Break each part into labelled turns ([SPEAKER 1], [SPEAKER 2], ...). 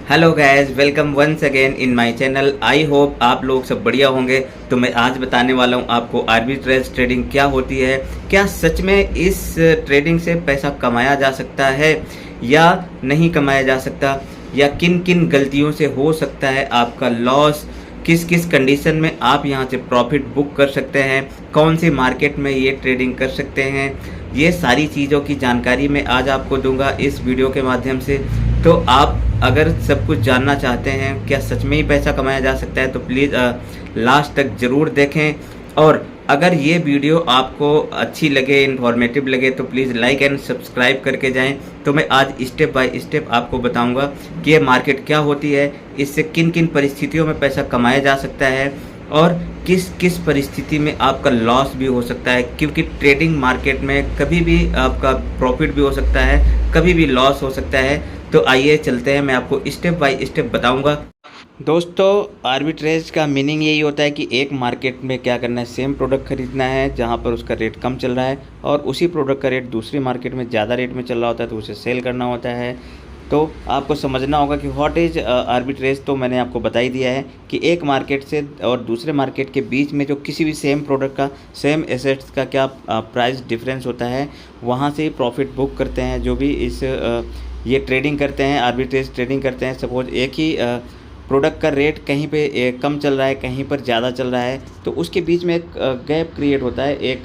[SPEAKER 1] Hello guys, welcome once again in my channel. I hope आप लोग सब बढ़िया होंगे। तो मैं आज बताने वाला हूँ आपको आर्बिट्रेज ट्रेडिंग क्या होती है, क्या सच में इस ट्रेडिंग से पैसा कमाया जा सकता है या नहीं कमाया जा सकता, या किन किन गलतियों से हो सकता है आपका लॉस, किस किस कंडीशन में आप यहाँ से प्रॉफिट बुक कर सकते हैं, कौन सी मार्केट में ये ट्रेडिंग कर सकते हैं। ये सारी चीज़ों की जानकारी मैं आज आपको दूंगा इस वीडियो के माध्यम से। तो आप अगर सब कुछ जानना चाहते हैं क्या सच में ही पैसा कमाया जा सकता है तो प्लीज़ लास्ट तक ज़रूर देखें। और अगर ये वीडियो आपको अच्छी लगे, इन्फॉर्मेटिव लगे तो प्लीज़ लाइक एंड सब्सक्राइब करके जाएं। तो मैं आज स्टेप बाय स्टेप आपको बताऊंगा कि ये मार्केट क्या होती है, इससे किन किन परिस्थितियों में पैसा कमाया जा सकता है और किस किस परिस्थिति में आपका लॉस भी हो सकता है, क्योंकि ट्रेडिंग मार्केट में कभी भी आपका प्रॉफिट भी हो सकता है, कभी भी लॉस हो सकता है। तो आइए चलते हैं, मैं आपको स्टेप बाय स्टेप बताऊंगा। दोस्तों, आर्बिट्रेज का मीनिंग यही होता है कि एक मार्केट में क्या करना है, सेम प्रोडक्ट खरीदना है जहां पर उसका रेट कम चल रहा है और उसी प्रोडक्ट का रेट दूसरी मार्केट में ज़्यादा रेट में चल रहा होता है तो उसे सेल करना होता है। तो आपको समझना होगा कि व्हाट इज़ आर्बिट्रेज। तो मैंने आपको बता ही दिया है कि एक मार्केट से और दूसरे मार्केट के बीच में जो किसी भी सेम प्रोडक्ट का, सेम एसेट्स का क्या प्राइस डिफरेंस होता है, वहाँ से ही प्रॉफिट बुक करते हैं जो भी इस ये ट्रेडिंग करते हैं, आर्बिट्रेज ट्रेडिंग करते हैं। सपोज एक ही प्रोडक्ट का रेट कहीं पे कम चल रहा है, कहीं पर ज़्यादा चल रहा है, तो उसके बीच में एक गैप क्रिएट होता है, एक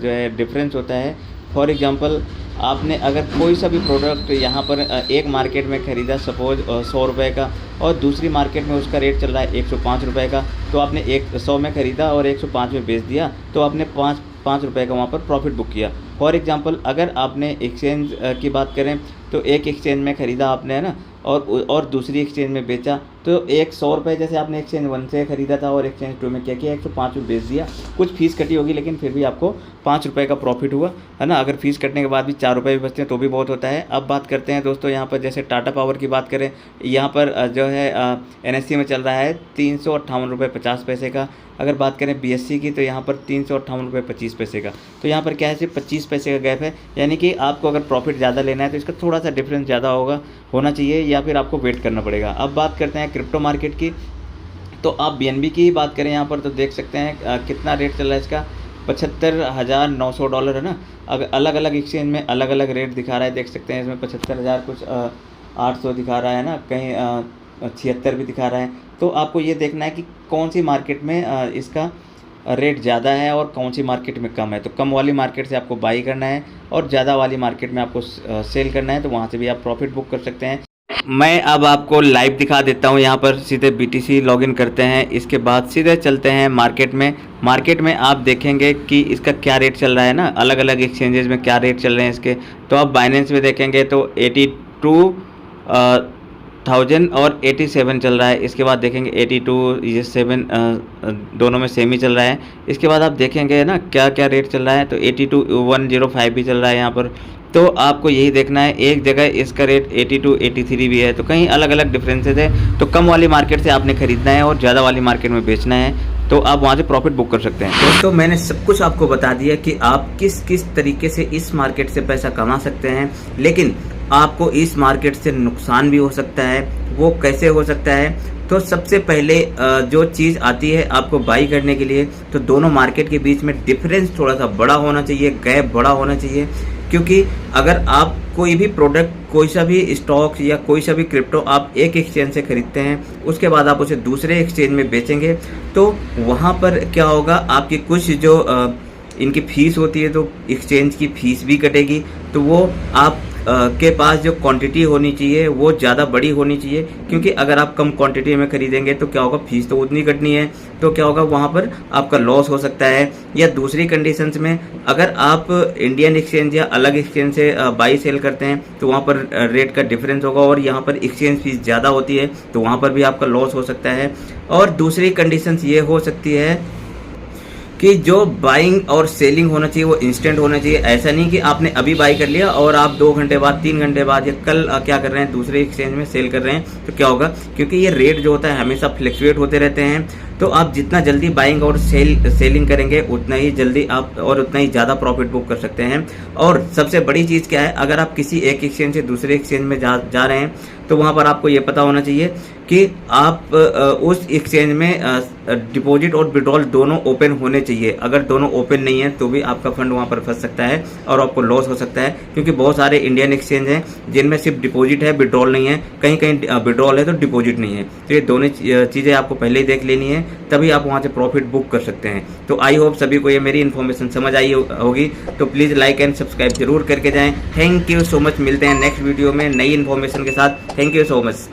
[SPEAKER 1] जो है डिफरेंस होता है। फॉर एग्जांपल, आपने अगर कोई सा भी प्रोडक्ट यहाँ पर एक मार्केट में ख़रीदा सपोज 100 रुपये का और दूसरी मार्केट में उसका रेट चल रहा है 105 रुपये का, तो आपने 100 में ख़रीदा और 105 में बेच दिया, तो आपने 5 रुपये का वहाँ पर प्रॉफिट बुक किया। फॉर एग्जांपल, अगर आपने एक्सचेंज की बात करें तो एक एक्सचेंज में ख़रीदा आपने, है ना, और दूसरी एक्सचेंज में बेचा, तो 100 रुपये जैसे आपने एक्सचेंज 1 से ख़रीदा था और एक्सचेंज 2 में क्या किया, 105 में बेच दिया। कुछ फ़ीस कटी होगी लेकिन फिर भी आपको 5 रुपये का प्रॉफिट हुआ, है ना। अगर फ़ीस कटने के बाद भी 4 रुपये भी बचते हैं तो भी बहुत होता है। अब बात करते हैं दोस्तों, यहाँ पर जैसे टाटा पावर की बात करें, यहाँ पर जो है NSE में चल रहा है 358 रुपये 50 पैसे का। अगर बात करें BSE की तो यहाँ पर 358 रुपये 25 पैसे का। तो यहाँ पर क्या है, सिर्फ 25 पैसे का गैप है, यानी कि आपको अगर प्रॉफिट ज़्यादा लेना है तो इसका थोड़ा सा डिफरेंस ज़्यादा होना चाहिए या फिर आपको वेट करना पड़ेगा। अब बात करते हैं क्रिप्टो मार्केट की, तो आप BNB की ही बात करें यहाँ पर तो देख सकते हैं कितना रेट चल रहा है इसका, $75,900, है ना। अगर अलग अलग एक्सचेंज में अलग अलग रेट दिखा रहा है, देख सकते हैं इसमें 75,000 कुछ 800 दिखा रहा है ना, कहीं 76 भी दिखा रहा है। तो आपको ये देखना है कि कौन सी मार्केट में इसका रेट ज़्यादा है और कौन सी मार्केट में कम है। तो कम वाली मार्केट से आपको बाई करना है और ज़्यादा वाली मार्केट में आपको सेल करना है, तो वहाँ से भी आप प्रॉफिट बुक कर सकते हैं। मैं अब आपको लाइव दिखा देता हूँ। यहाँ पर सीधे BTC लॉगिन करते हैं, इसके बाद सीधे चलते हैं मार्केट में। मार्केट में आप देखेंगे कि इसका क्या रेट चल रहा है ना, अलग अलग एक्सचेंजेस में क्या रेट चल रहे हैं इसके। तो आप बाइनेंस में देखेंगे तो 82,000 और 87 चल रहा है। इसके बाद देखेंगे 82, ये 7 दोनों में सेम ही चल रहा है। इसके बाद आप देखेंगे ना क्या क्या रेट चल रहा है, तो 82,105 भी चल रहा है यहाँ पर। तो आपको यही देखना है, एक जगह इसका रेट 82, 83 भी है, तो कहीं अलग अलग डिफरेंसेस है। तो कम वाली मार्केट से आपने खरीदना है और ज़्यादा वाली मार्केट में बेचना है, तो आप वहाँ से प्रॉफिट बुक कर सकते हैं। दोस्तों, मैंने सब कुछ आपको बता दिया कि आप किस किस तरीके से इस मार्केट से पैसा कमा सकते हैं, लेकिन आपको इस मार्केट से नुकसान भी हो सकता है। वो कैसे हो सकता है, तो सबसे पहले जो चीज़ आती है आपको बाई करने के लिए, तो दोनों मार्केट के बीच में डिफरेंस थोड़ा सा बड़ा होना चाहिए, गैप बड़ा होना चाहिए। क्योंकि अगर आप कोई भी प्रोडक्ट, कोई सा भी स्टॉक या कोई सा भी क्रिप्टो आप एक एक्सचेंज से खरीदते हैं, उसके बाद आप उसे दूसरे एक्सचेंज में बेचेंगे, तो वहाँ पर क्या होगा, आपकी कुछ जो इनकी फ़ीस होती है, तो एक्सचेंज की फ़ीस भी कटेगी। तो वो आप के पास जो क्वांटिटी होनी चाहिए वो ज़्यादा बड़ी होनी चाहिए, क्योंकि अगर आप कम क्वांटिटी में खरीदेंगे तो क्या होगा, फीस तो उतनी कटनी है, तो क्या होगा, वहाँ पर आपका लॉस हो सकता है। या दूसरी कंडीशंस में अगर आप इंडियन एक्सचेंज या अलग एक्सचेंज से बाई सेल करते हैं, तो वहाँ पर रेट का डिफरेंस होगा और यहाँ पर एक्सचेंज फीस ज़्यादा होती है, तो वहाँ पर भी आपका लॉस हो सकता है। और दूसरी कंडीशंस ये हो सकती है कि जो बाइंग और सेलिंग होना चाहिए वो इंस्टेंट होना चाहिए। ऐसा नहीं कि आपने अभी बाई कर लिया और आप 2 घंटे बाद, 3 घंटे बाद या कल क्या कर रहे हैं, दूसरे एक्सचेंज में सेल कर रहे हैं, तो क्या होगा, क्योंकि ये रेट जो होता है हमेशा फ्लक्चुएट होते रहते हैं। तो आप जितना जल्दी बाइंग और सेलिंग करेंगे उतना ही जल्दी आप और उतना ही ज़्यादा प्रॉफिट बुक कर सकते हैं। और सबसे बड़ी चीज़ क्या है, अगर आप किसी एक एक्सचेंज से दूसरे एक्सचेंज में जा रहे हैं तो वहाँ पर आपको ये पता होना चाहिए कि आप उस एक्सचेंज में डिपॉजिट और विड्रॉल दोनों ओपन होने चाहिए। अगर दोनों ओपन नहीं है तो भी आपका फंड वहाँ पर फंस सकता है और आपको लॉस हो सकता है, क्योंकि बहुत सारे इंडियन एक्सचेंज हैं जिनमें सिर्फ डिपॉजिट है, विड्रॉल नहीं है, कहीं कहीं विड्रॉल है तो डिपॉजिट नहीं है। तो ये दोनों चीज़ें आपको पहले ही देख लेनी है, तभी आप वहाँ से प्रॉफिट बुक कर सकते हैं। तो आई होप सभी को ये मेरी इन्फॉर्मेशन समझ आई होगी। तो प्लीज़ लाइक एंड सब्सक्राइब जरूर करके जाएँ। Thank you so much. मिलते हैं नेक्स्ट वीडियो में नई इन्फॉर्मेशन के साथ। Thank you so much.